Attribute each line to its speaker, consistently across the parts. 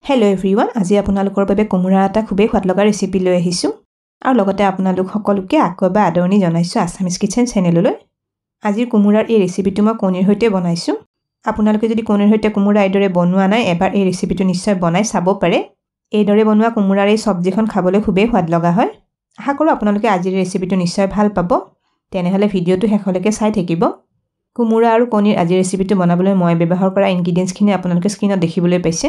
Speaker 1: Hello everyone, আজি আপোনালোকৰ বাবে কোমোৰা এটা খুবেই সোৱাদ লগা ৰেচিপি লৈ আহিছো আৰু লগতে আপোনালোক সকলোকে আকবা আদৰণি জনাইছো আসামিজ কিচেন চেনেললৈ। আজিৰ কোমোৰাৰ এই ৰেচিপিটো মই কণীৰ সৈতে বনাইছো। আপোনালোকে যদি কণীৰ সৈতে কোমোৰা এইদৰে বনোৱা নাই এবাৰ এই ৰেচিপিটো নিশ্চয় বনাই চাব পাৰে। এইদৰে বনোৱা কোমোৰাৰ এই সবজিখন খাবলৈ খুবেই সোৱাদ লগা হয়। আশা কৰো আপোনালোকে আজিৰ ৰেচিপিটো নিশ্চয় ভাল পাব। তেনেহলে ভিডিওটো শেষলৈকে চাই থাকিব। কোমোৰা আৰু কণীৰ আজিৰ ৰেচিপিটো বনাবলৈ মই ব্যৱহাৰ কৰা ইনগ্ৰেডিয়েন্টছখিনি আপোনালোকে স্ক্ৰীনত দেখিবলৈ পাইছে।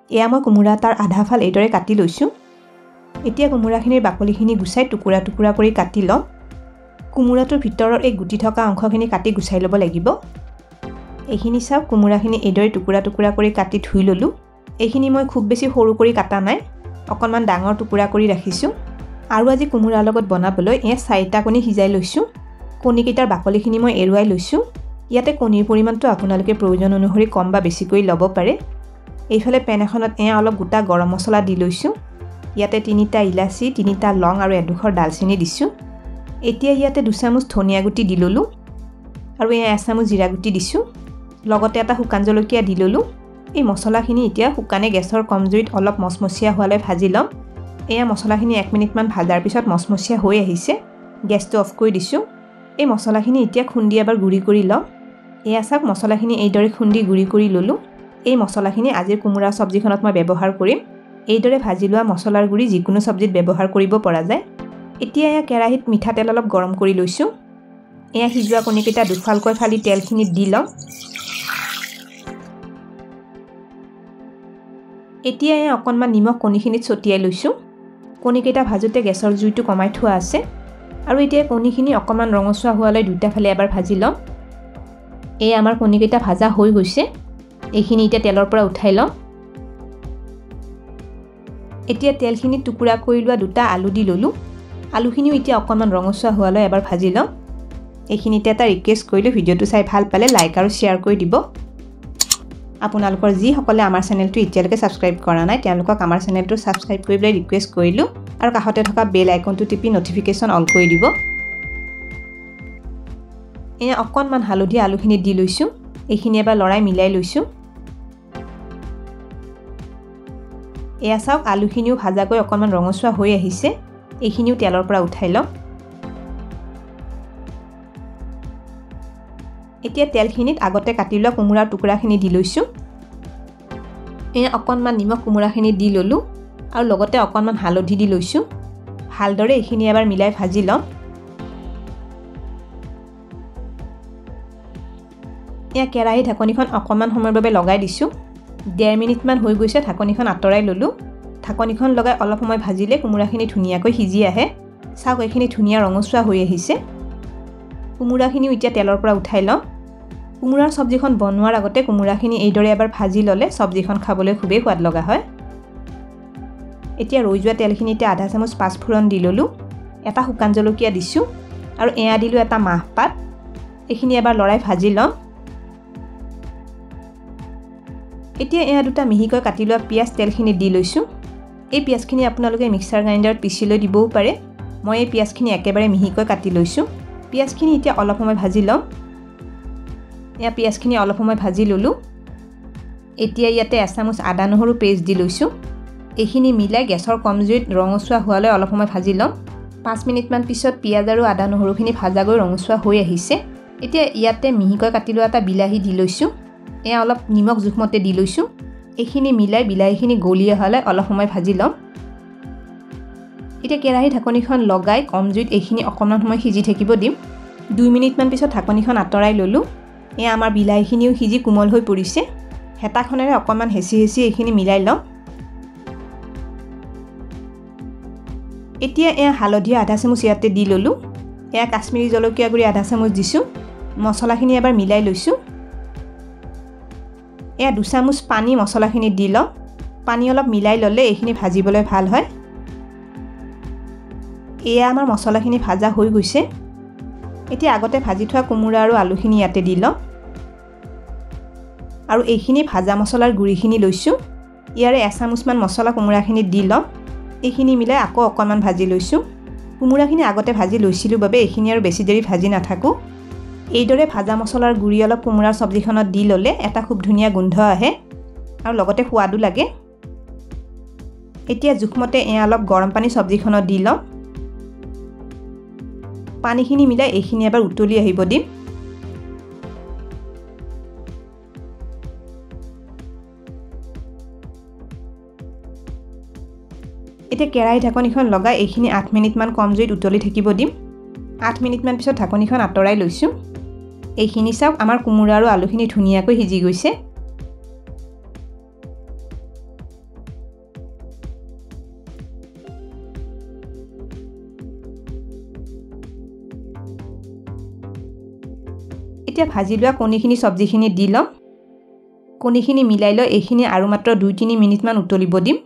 Speaker 1: এয়া মই কোমোৰা তাৰ আধা ফাল এইদৰে কাটি লৈছো। এতিয়া কোমোৰাখিনিৰ বাকলিখিনি গুছাই টুকুৰা টুকুৰা কৰি কাটি লম। কোমোৰাটোৰ ভিতৰৰ এই গুটি থকা অংশখিনি কাটি গুছাই ল'ব লাগিব। এইখিনি চাওক কোমোৰাখিনি এইদৰে টুকুৰা টুকুৰা কৰি কাটি ধুই ললো। এইখিনি মই খুব বেছি সৰু কৰি কাটা নাই, অকণমান ডাঙৰ টুকুৰা কৰি ৰাখিছো। আৰু আজি কোমোৰাৰ লগত বনাবলৈ এয়া 4টা কণী সিজাই লৈছো। কণীকেইটাৰ বাকলিখিনি মই এৰুৱাই লৈছো। ইয়াতে কণীৰ পৰিমাণটো আপোনালোকে প্ৰয়োজন অনুসৰি কম বা বেছি কৰি ল'ব পাৰে। এইফালে পেন এখনত এয়া অলপ গোটা গৰম মছলা দি লৈছো। ইয়াতে 3টা ইলাচি, 3টা লং আৰু এডোখৰ ডালচিনি দিছো। এতিয়া ইয়াতে 2 চামুচ ধনিয়া গুটি দি ললো আৰু এয়া 1 চামুচ জিৰা গুটি দিছো। লগতে এটা শুকান জলকীয়া দি ললো। এই মছলাখিনি এতিয়া শুকানে গেছৰ কম জুইত অলপ মচমচীয়া হোৱালৈ ভাজি লম। এয়া মছলাখিনি 1 মিনিট মান ভাজাৰ পিছত মচমচীয়া হৈ আহিছে। গেছটো অফ কৰি দিছো। এই মছলাখিনি এতিয়া খুন্দি এবাৰ গুৰি কৰি লম। এয়া চাওক মছলাখিনি এইদৰে খুন্দি গুৰি কৰি ললো। এই মছলাখিনি আজিৰ কোমোৰা সবজিখনত মই ব্যৱহাৰ কৰিম। এইদৰে ভাজি লোৱা মছলাৰ গুৰি যিকোনো সবজিত ব্যৱহাৰ কৰিব পৰা যায়। এতিয়া এয়া কেৰাহীত মিঠা তেল অলপ গৰম কৰি লৈছো। এয়া সিজোৱা কণীকেইটা দুফালকৈ ফালি তেলখিনিত দি লম। এতিয়া এয়া অকণমান নিমখ কণীখিনিত ছটিয়াই লৈছো। কণীকেইটা ভাজোতে গেছৰ জুইটো কমাই থোৱা আছে। আৰু এতিয়া কণীখিনি অকণমান ৰঙচুৱা হোৱালৈ দুটা ফালে এবাৰ ভাজি লম। এই আমাৰ কণীকেইটা ভাজা হৈ গৈছে। এইখিনি এতিয়া তেলৰ পৰা উঠাই লম। এতিয়া তেলখিনি টুকুৰা কৰি লোৱা 2টা আলু দি ললো। আলুখিনিও এতিয়া অকণমান ৰঙচুৱা হোৱালৈ এবাৰ ভাজি লম। এইখিনিতে এটা ৰিকুৱেষ্ট কৰিলো, ভিডিওটো চাই ভাল পালে লাইক আৰু শ্বেয়াৰ কৰি দিব। আপোনালোকৰ যিসকলে আমাৰ চেনেলটো এতিয়ালৈকে সাবস্ক্ৰাইব কৰা নাই তেওঁলোকক আমাৰ চেনেলটো সাবস্ক্ৰাইব কৰিবলৈ ৰিকুৱেষ্ট কৰিলো আৰু কাষতে থকা বেল আইকনটো টিপি নটিফিকেশন অল কৰি দিব। এয়া অকণমান হালধি আলুখিনি দি লৈছো। এইখিনি এবাৰ লৰাই মিলাই লৈছো। এয়া চাওক আলুখিনিও ভাজাকৈ অকণমান ৰঙচুৱা হৈ আহিছে। এইখিনিও তেলৰ পৰা উঠাই লম। এতিয়া তেলখিনিত আগতে কাটি লোৱা কোমোৰাৰ টুকুৰাখিনি দি লৈছো। এয়া অকণমান নিমখ কোমোৰাখিনি দি ললো আৰু লগতে অকণমান হালধি দি লৈছো। ভালদৰে এইখিনি এবাৰ মিলাই ভাজি লম। এয়া কেৰাহী ঢাকনিখন অকণমান সময়ৰ বাবে লগাই দিছো। 1.5 মিনিট মান হৈ গৈছে। ঢাকনিখন আঁতৰাই ললো। ঢাকনিখন লগাই অলপ সময় ভাজিলে কোমোৰাখিনি ধুনীয়াকৈ সিজি আহে। চাওক এইখিনি ধুনীয়া ৰঙচুৱা হৈ আহিছে। কোমোৰাখিনিও এতিয়া তেলৰ পৰা উঠাই লম। কোমোৰাৰ সবজিখন বনোৱাৰ আগতে কোমোৰাখিনি এইদৰে এবাৰ ভাজি ললে সবজিখন খাবলৈ খুবেই সোৱাদ লগা হয়। এতিয়া ৰৈ যোৱা তেলখিনিতে আধা চামুচ পাঁচফোৰণ দি ললো। এটা শুকান জলকীয়া দিছো আৰু এয়া দিলো এটা মাহপাত। এইখিনি এবাৰ লৰাই ভাজি লম। এতিয়া এয়া 2টা মিহিকৈ কাটি লোৱা পিয়াজ তেলখিনি দি লৈছো। এই পিয়াজখিনি আপোনালোকে মিক্সাৰ গ্ৰাইণ্ডাৰত পিছি লৈ দিবও পাৰে। মই এই পিয়াজখিনি একেবাৰে মিহিকৈ কাটি লৈছো। পিয়াজখিনি এতিয়া অলপ সময় ভাজি লম। এয়া পিয়াজখিনি অলপ সময় ভাজি ললো। এতিয়া ইয়াতে 1 চামুচ আদা নহৰু পেষ্ট দি লৈছো। এইখিনি মিলাই গেছৰ কম জুইত ৰঙচুৱা হোৱালৈ অলপ সময় ভাজি লম। 5 মিনিট মান পিছত পিয়াজ আৰু আদা নহৰুখিনি ভাজাগৈ ৰঙচুৱা হৈ আহিছে। এতিয়া ইয়াতে মিহিকৈ কাটি লোৱা এটা বিলাহী দি লৈছো। এয়া অলপ নিমখ জোখমতে দি লৈছো। এইখিনি মিলাই বিলাহীখিনি গলি অহালৈ অলপ সময় ভাজি লম। এতিয়া কেৰাহী ঢাকনিখন লগাই কম জুইত এইখিনি অকণমান সময় সিজি থাকিব দিম। 2 মিনিট মান পিছত ঢাকনিখন আঁতৰাই ললো। এয়া আমাৰ বিলাহীখিনিও সিজি কোমল হৈ পৰিছে। হেতাখনেৰে অকণমান হেঁচি হেঁচি এইখিনি মিলাই লম। এতিয়া এয়া হালধি আধা চামুচ ইয়াতে দি ললো। এয়া কাশ্মীৰী জলকীয়া গুৰি আধা চামুচ দিছো। মছলাখিনি এবাৰ মিলাই লৈছো। এয়া 2 চামুচ পানী মছলাখিনি দি লম। পানী অলপ মিলাই ললে এইখিনি ভাজিবলৈ ভাল হয়। এয়া আমাৰ মছলাখিনি ভাজা হৈ গৈছে। এতিয়া আগতে ভাজি থোৱা কোমোৰা আৰু আলুখিনি ইয়াতে দি লম। আৰু এইখিনি ভাজা মছলাৰ গুৰিখিনি লৈছো। ইয়াৰে 1 চামুচ মান মছলা কোমোৰাখিনি দি লম। এইখিনি মিলাই আকৌ অকণমান ভাজি লৈছো। কোমোৰাখিনি আগতে ভাজি লৈছিলো বাবে এইখিনি আৰু বেছি দেৰি ভাজি নাথাকো। এইদৰে ভাজা মছলাৰ গুৰি অলপ কোমোৰাৰ সবজিখনত দি ললে এটা খুব ধুনীয়া গোন্ধ আহে। আৰু লগতে সোৱাদো লাগে এতিয়া জুখমতে এয়া অলপ গৰম পানী সবজিখনত দি লম পানীখিনি মিলাই এইখিনি এবাৰ উতলি আহিব দিম এতিয়া কেৰাহী ঢাকনিখন লগাই এইখিনি 8 মিনিট মান কম জুইত উতলি থাকিব দিম 8 মিনিট মান পিছত ঢাকনিখন আঁতৰাই লৈছো এইখিনি চাওক আমাৰ কোমোৰা আৰু আলুখিনি ধুনিয়াকৈ সিজি গৈছে এতিয়া ভাজি লোৱা কণীখিনি সবজিখিনি দি লম কণীখিনি মিলাই লৈ এইখিনি আৰু মাত্ৰ 2-3 মিনিট মান উতলিব দিম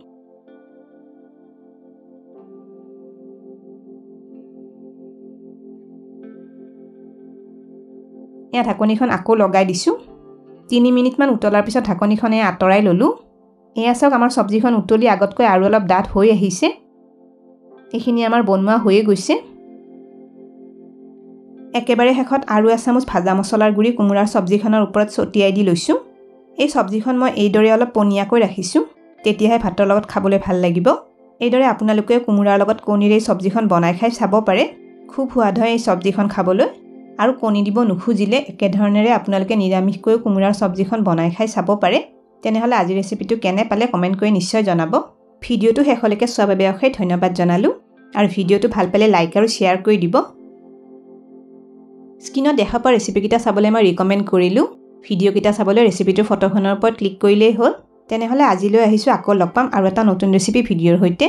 Speaker 1: এয়া ঢাকনিখন আকৌ লগাই দিছো 3 মিনিট মান উতলাৰ পিছত ঢাকনিখনে আঁতৰাই ললো এয়া চাওক আমাৰ সবজিখন উতলি আগতকৈ আৰু অলপ ডাঠ হৈ আহিছে এইখিনি আমাৰ বনোৱা হৈয়ে গৈছে একেবাৰে শেষত আৰু এচামুচ ভাজা মছলাৰ গুৰি কোমোৰাৰ সবজিখনৰ ওপৰত ছটিয়াই দি লৈছো এই সবজিখন মই এইদৰে অলপ পনিয়াকৈ ৰাখিছো তেতিয়াহে ভাতৰ লগত খাবলৈ ভাল লাগিব এইদৰে আপোনালোকে কোমোৰাৰ লগত কণীৰ এই সবজিখন বনাই খাই চাব পাৰে খুব সোৱাদ হয় এই সবজিখন খাবলৈ আৰু কণী দিব নুখুজিলে একে ধৰণেৰে আপোনালোকে নিৰামিষকৈ কোমোৰাৰ সবজিখন বনাই খাই চাব পাৰে তেনেহলে আজি ৰেচিপিটো কেনে পালে কমেন্ট কৰি নিশ্চয় জনাব ভিডিওটো শেষলৈকে চোৱাৰ বাবে অশেষ ধন্যবাদ জনালো আৰু ভিডিওটো ভাল পালে লাইক আৰু শেয়াৰ কৰি দিব স্ক্ৰীনত দেখা পোৱা ৰেচিপিকেইটা চাবলৈ মই ৰিকমেণ্ড কৰিলো ভিডিওকেইটা চাবলৈ ৰেচিপিটোৰ ফটোখনৰ ওপৰত ক্লিক কৰিলেই হ'ল তেনেহলে আজিলৈ আহিছো আকৌ লগ পাম আৰু এটা নতুন ৰেচিপি ভিডিওৰ সৈতে